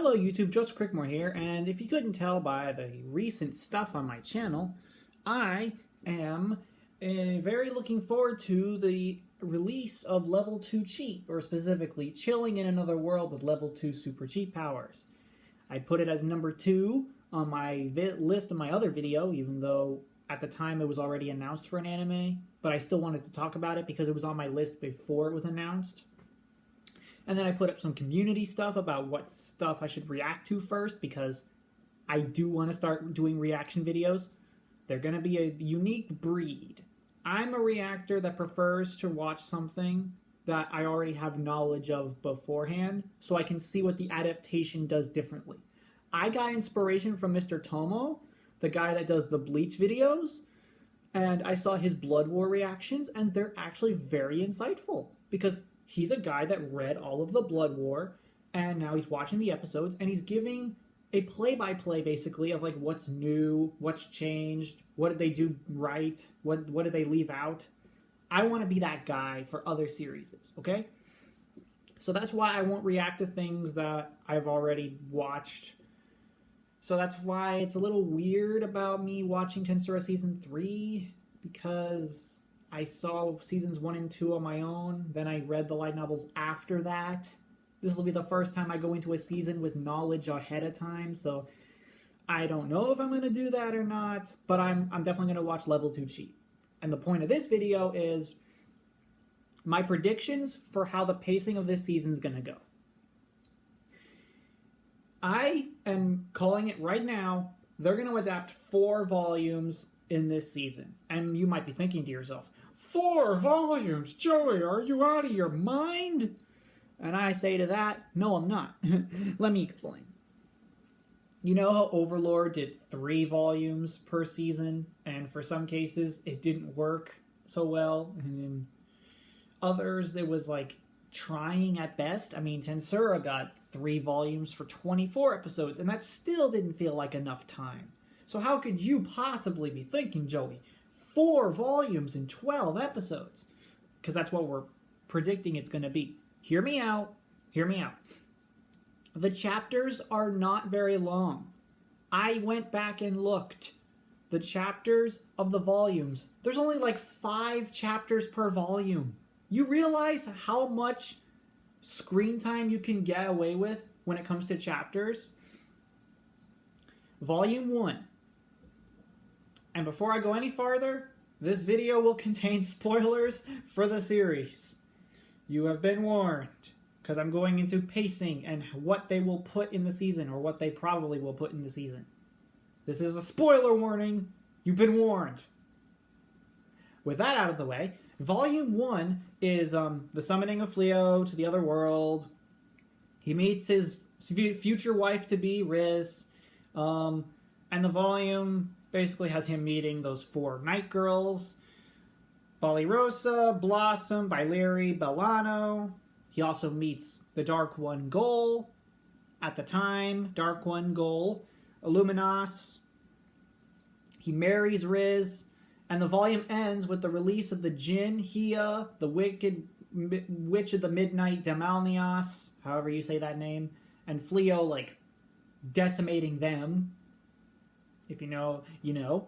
Hello YouTube, Joseph Crickmore here, and if you couldn't tell by the recent stuff on my channel, I am very looking forward to the release of Level 2 Cheat, or specifically Chilling in Another World with Level 2 Super Cheat powers. I put it as number 2 on my list of my other video, even though at the time it was already announced for an anime, but I still wanted to talk about it because it was on my list before it was announced. And then I put up some community stuff about what stuff I should react to first, because I do want to start doing reaction videos. They're going to be a unique breed. I'm a reactor that prefers to watch something that I already have knowledge of beforehand, so I can see what the adaptation does differently. I got inspiration from Mr. Tomo, the guy that does the Bleach videos, and I saw his Blood War reactions, and they're actually very insightful, because he's a guy that read all of the Blood War, and now he's watching the episodes, and he's giving a play-by-play, basically, of like what's new, what's changed, what did they do right, what did they leave out. I want to be that guy for other series, okay? So that's why I won't react to things that I've already watched. So that's why it's a little weird about me watching Tensura Season 3, because I saw Seasons 1 and 2 on my own, then I read the light novels after that. This will be the first time I go into a season with knowledge ahead of time, so I don't know if I'm going to do that or not, but I'm definitely going to watch Level 2 Cheat. And the point of this video is my predictions for how the pacing of this season is going to go. I am calling it right now, they're going to adapt 4 volumes in this season. And you might be thinking to yourself, 4 volumes? Joey, are you out of your mind? And I say to that, no, I'm not. Let me explain. You know how Overlord did 3 volumes per season, and for some cases it didn't work so well, and in others it was like trying at best. I mean, Tensura got 3 volumes for 24 episodes, and that still didn't feel like enough time. So how could you possibly be thinking, Joey, 4 volumes in 12 episodes? Because that's what we're predicting it's going to be. Hear me out. Hear me out. The chapters are not very long. I went back and looked. The chapters of the volumes, there's only like 5 chapters per volume. You realize how much screen time you can get away with when it comes to chapters? Volume 1. And before I go any farther, this video will contain spoilers for the series. You have been warned, because I'm going into pacing and what they will put in the season, or what they probably will put in the season. This is a spoiler warning. You've been warned. With that out of the way, Volume 1 is the summoning of Fleo to the other world. He meets his future wife-to-be, Riz, and the volume basically has him meeting those 4 night girls, Balirosa, Blossom, Baileri, Bellano. He also meets the Dark One Goal, at the time, Dark One Goal, Illuminos. He marries Riz, and the volume ends with the release of the Jinn, Hia, the Wicked Witch of the Midnight, Demalnios, however you say that name, and Fleo, like, decimating them. If you know, you know.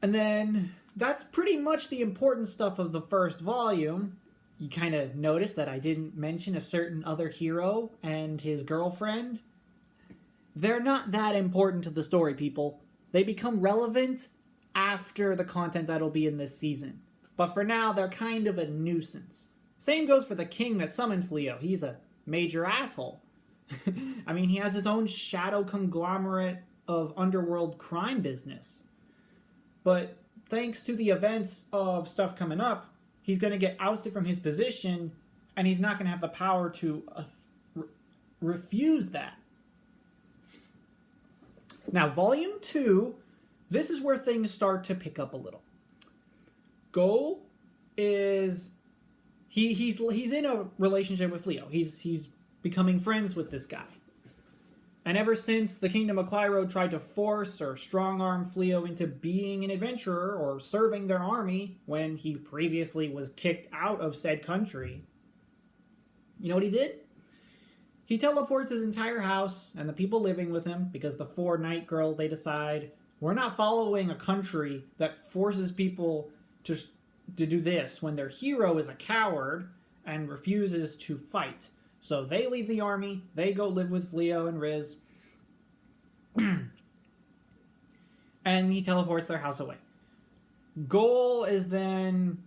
And then that's pretty much the important stuff of the first volume. You kind of notice that I didn't mention a certain other hero and his girlfriend. They're not that important to the story, people. They become relevant after the content that'll be in this season. But for now, they're kind of a nuisance. Same goes for the king that summoned Fleo. He's a major asshole. I mean, he has his own shadow conglomerate of underworld crime business. But thanks to the events of stuff coming up, he's going to get ousted from his position, and he's not going to have the power to refuse that. Now, Volume 2, this is where things start to pick up a little. Go is... He's in a relationship with Fleo. He's becoming friends with this guy. And ever since the Kingdom of Clyro tried to force or strong-arm Fleo into being an adventurer or serving their army when he previously was kicked out of said country, you know what he did? He teleports his entire house and the people living with him because the 4 night girls, they decide, we're not following a country that forces people to do this when their hero is a coward and refuses to fight. So they leave the army, they go live with Fleo and Riz, and he teleports their house away. Goal is then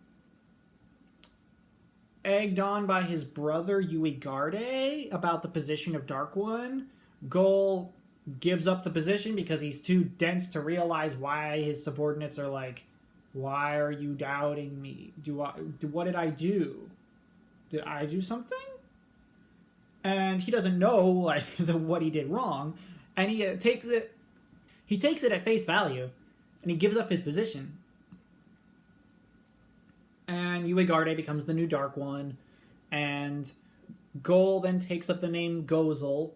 egged on by his brother Uigarde about the position of Dark One. Goal gives up the position because he's too dense to realize why his subordinates are like, why are you doubting me? What did I do? Did I do something? And he doesn't know like what he did wrong, and he takes it at face value, and he gives up his position. And Uigarde becomes the new Dark One, and Gol then takes up the name Gozal.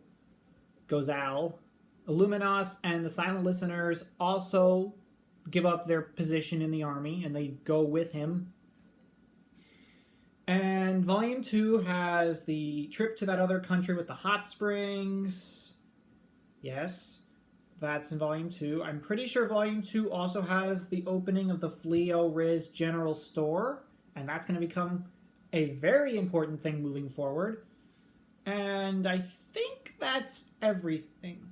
Illuminos and the Silent Listeners also give up their position in the army, and they go with him. And Volume 2 has the trip to that other country with the hot springs. Yes, that's in Volume 2. I'm pretty sure Volume 2 also has the opening of the Fleo Riz General Store, and that's going to become a very important thing moving forward. And I think that's everything.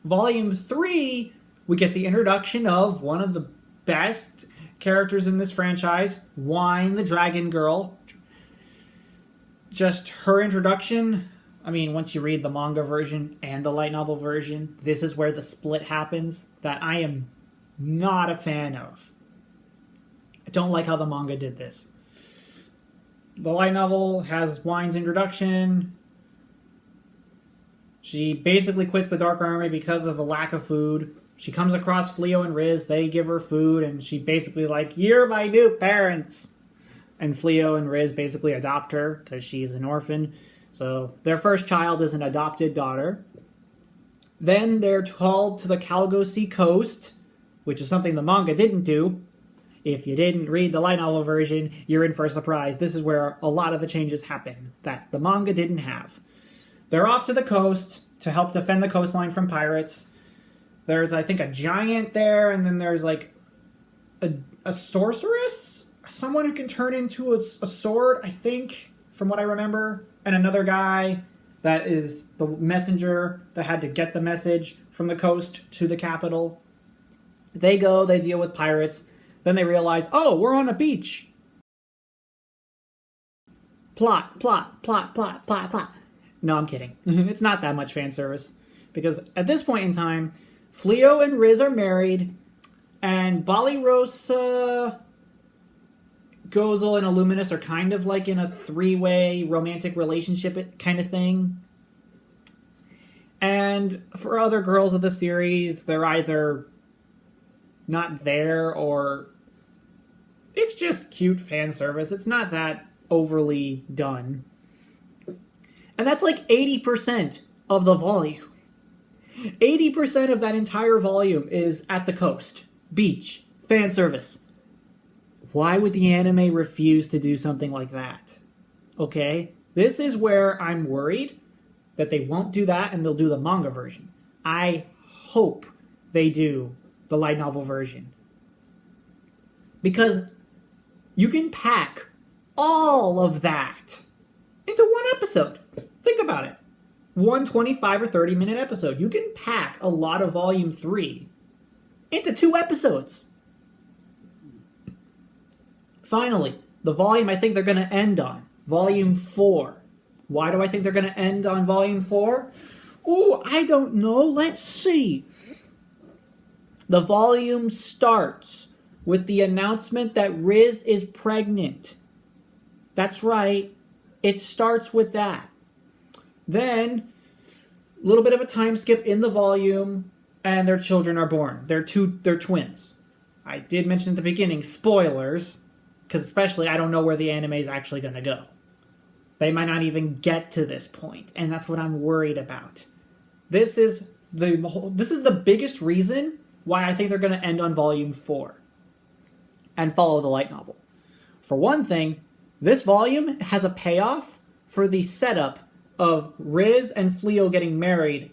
Volume 3, we get the introduction of one of the best characters in this franchise, Wine the Dragon Girl. Just her introduction, I mean, once you read the manga version and the light novel version, this is where the split happens that I am not a fan of. I don't like how the manga did this. The light novel has Wine's introduction. She basically quits the Dark Army because of the lack of food. She comes across Fleo and Riz. They give her food, and she basically like, you're my new parents. And Fleo and Riz basically adopt her because she's an orphan. So their first child is an adopted daughter. Then they're called to the Calgosi coast, which is something the manga didn't do. If you didn't read the light novel version, you're in for a surprise. This is where a lot of the changes happen that the manga didn't have. They're off to the coast to help defend the coastline from pirates. There's, I think, a giant there, and then there's, like, a sorceress? Someone who can turn into a sword, I think, from what I remember. And another guy that is the messenger that had to get the message from the coast to the capital. They go, they deal with pirates. Then they realize, oh, we're on a beach. Plot. No, I'm kidding. It's not that much fan service. Because at this point in time, Fleo and Riz are married, and Balirosa, Gozal, and Illuminus are kind of like in a 3-way romantic relationship kind of thing. And for other girls of the series, they're either not there or it's just cute fan service. It's not that overly done. And that's like 80% of the volume. 80% of that entire volume is at the coast. Beach. Fan service. Why would the anime refuse to do something like that? Okay? This is where I'm worried that they won't do that and they'll do the manga version. I hope they do the light novel version. Because you can pack all of that into one episode. Think about it. One 25 or 30 minute episode. You can pack a lot of Volume 3 into 2 episodes. Finally, the volume I think they're going to end on. Volume 4. Why do I think they're going to end on Volume 4? Oh, I don't know. Let's see. The volume starts with the announcement that Riz is pregnant. That's right. It starts with that. Then, a little bit of a time skip in the volume, and their children are born. They're twins. I did mention at the beginning, spoilers. Because especially, I don't know where the anime is actually going to go. They might not even get to this point, and that's what I'm worried about. This is the biggest reason why I think they're going to end on volume 4 and follow the light novel. For one thing, this volume has a payoff for the setup of Riz and Fleo getting married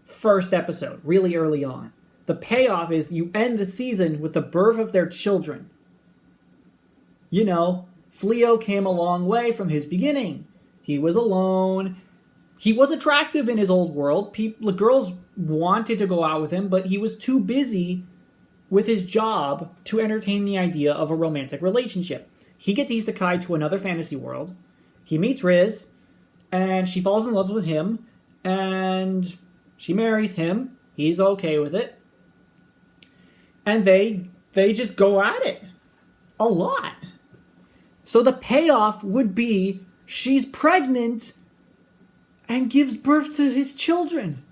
first episode, really early on. The payoff is you end the season with the birth of their children. You know, Fleo came a long way from his beginning. He was alone. He was attractive in his old world. The girls wanted to go out with him, but he was too busy with his job to entertain the idea of a romantic relationship. He gets isekai to another fantasy world. He meets Riz, and she falls in love with him, and she marries him. He's okay with it. And they just go at it a lot. So the payoff would be she's pregnant and gives birth to his children.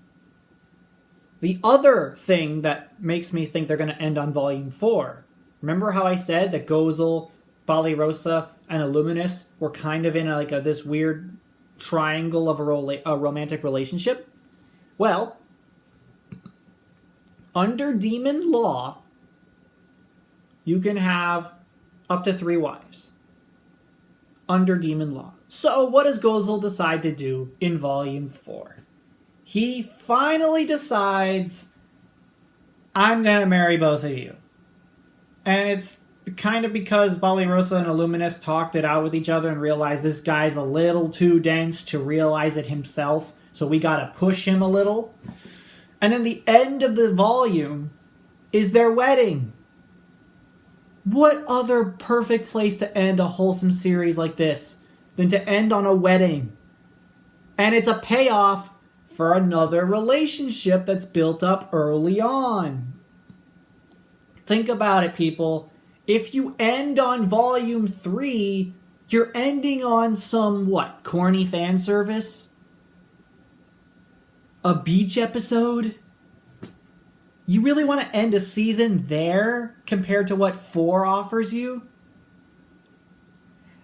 The other thing that makes me think they're going to end on volume 4. Remember how I said that Gozel, Balirosa, and Illuminus were kind of in this weird triangle of a romantic relationship? Well, under demon law, you can have up to 3 wives. Under demon law. So what does Gozel decide to do in volume 4? He finally decides, I'm going to marry both of you. And it's kind of because Balirosa and Illuminus talked it out with each other and realized this guy's a little too dense to realize it himself, so we got to push him a little. And then the end of the volume is their wedding. What other perfect place to end a wholesome series like this than to end on a wedding? And it's a payoff for another relationship that's built up early on. Think about it, people. If you end on volume 3, you're ending on some, corny fan service? A beach episode? You really want to end a season there compared to what 4 offers you?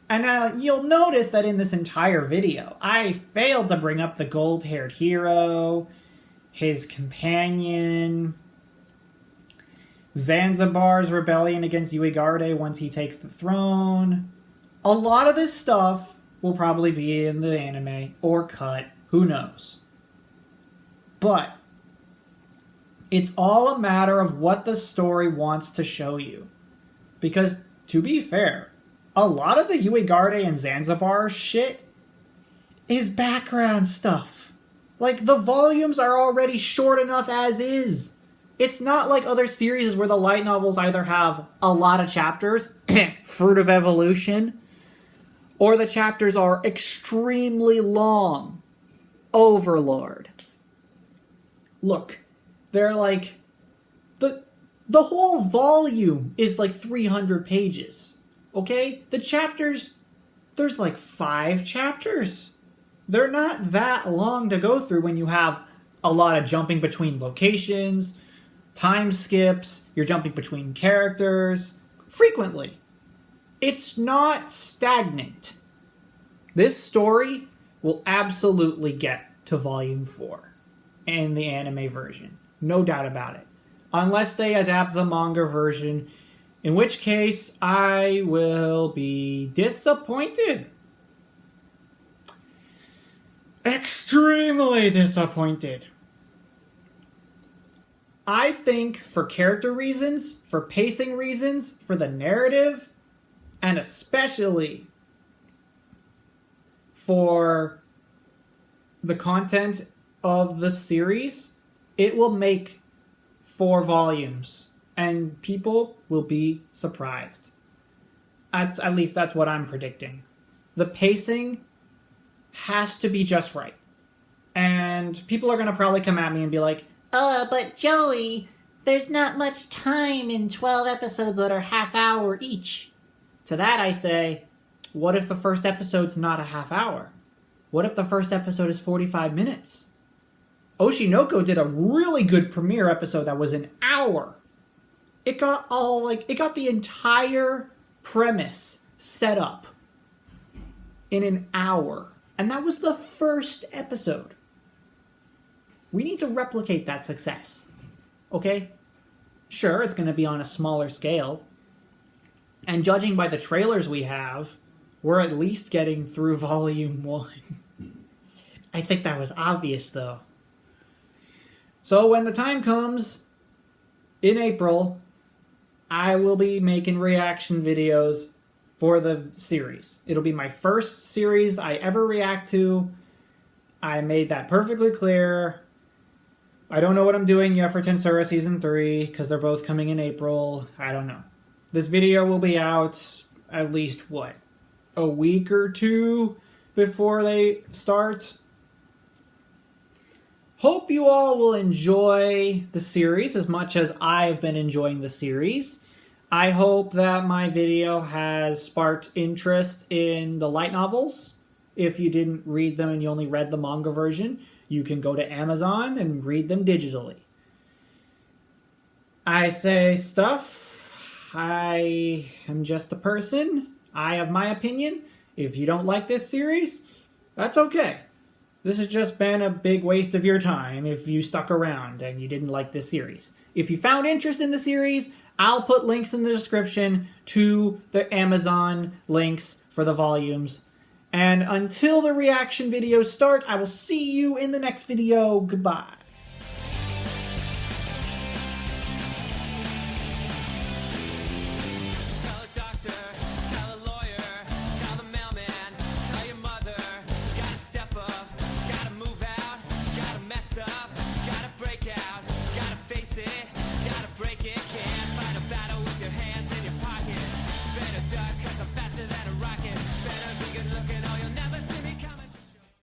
And you'll notice that in this entire video, I failed to bring up the gold-haired hero, his companion, Zanzibar's rebellion against Uegarde once he takes the throne. A lot of this stuff will probably be in the anime or cut, who knows. But it's all a matter of what the story wants to show you. Because, to be fair, a lot of the Uegarde and Zanzibar shit is background stuff. The volumes are already short enough as is. It's not like other series where the light novels either have a lot of chapters, Fruit of Evolution, or the chapters are extremely long, Overlord. Look, they're the whole volume is 300 pages, okay? The chapters, there's 5 chapters. They're not that long to go through when you have a lot of jumping between locations, time skips, you're jumping between characters, frequently. It's not stagnant. This story will absolutely get to volume 4 in the anime version. No doubt about it. Unless they adapt the manga version, in which case I will be disappointed. Extremely disappointed. I think for character reasons, for pacing reasons, for the narrative, and especially for the content of the series, it will make 4 volumes, and people will be surprised. At least that's what I'm predicting. The pacing has to be just right. And people are going to probably come at me and be like, but Joey, there's not much time in 12 episodes that are half hour each. To that I say, what if the first episode's not a half hour? What if the first episode is 45 minutes? Oshinoko did a really good premiere episode that was an hour. It got the entire premise set up in an hour. And that was the first episode. We need to replicate that success. Okay? Sure, it's going to be on a smaller scale. And judging by the trailers we have, we're at least getting through Volume 1. I think that was obvious, though. So when the time comes, in April, I will be making reaction videos for the series. It'll be my first series I ever react to. I made that perfectly clear. I don't know what I'm doing yet for Tensura Season 3, because they're both coming in April. I don't know. This video will be out at least, what, a week or two before they start? Hope you all will enjoy the series as much as I've been enjoying the series. I hope that my video has sparked interest in the light novels. If you didn't read them and you only read the manga version, you can go to Amazon and read them digitally. I say stuff. I am just a person. I have my opinion. If you don't like this series, that's okay. This has just been a big waste of your time if you stuck around and you didn't like this series. If you found interest in the series, I'll put links in the description to the Amazon links for the volumes. And until the reaction videos start, I will see you in the next video. Goodbye.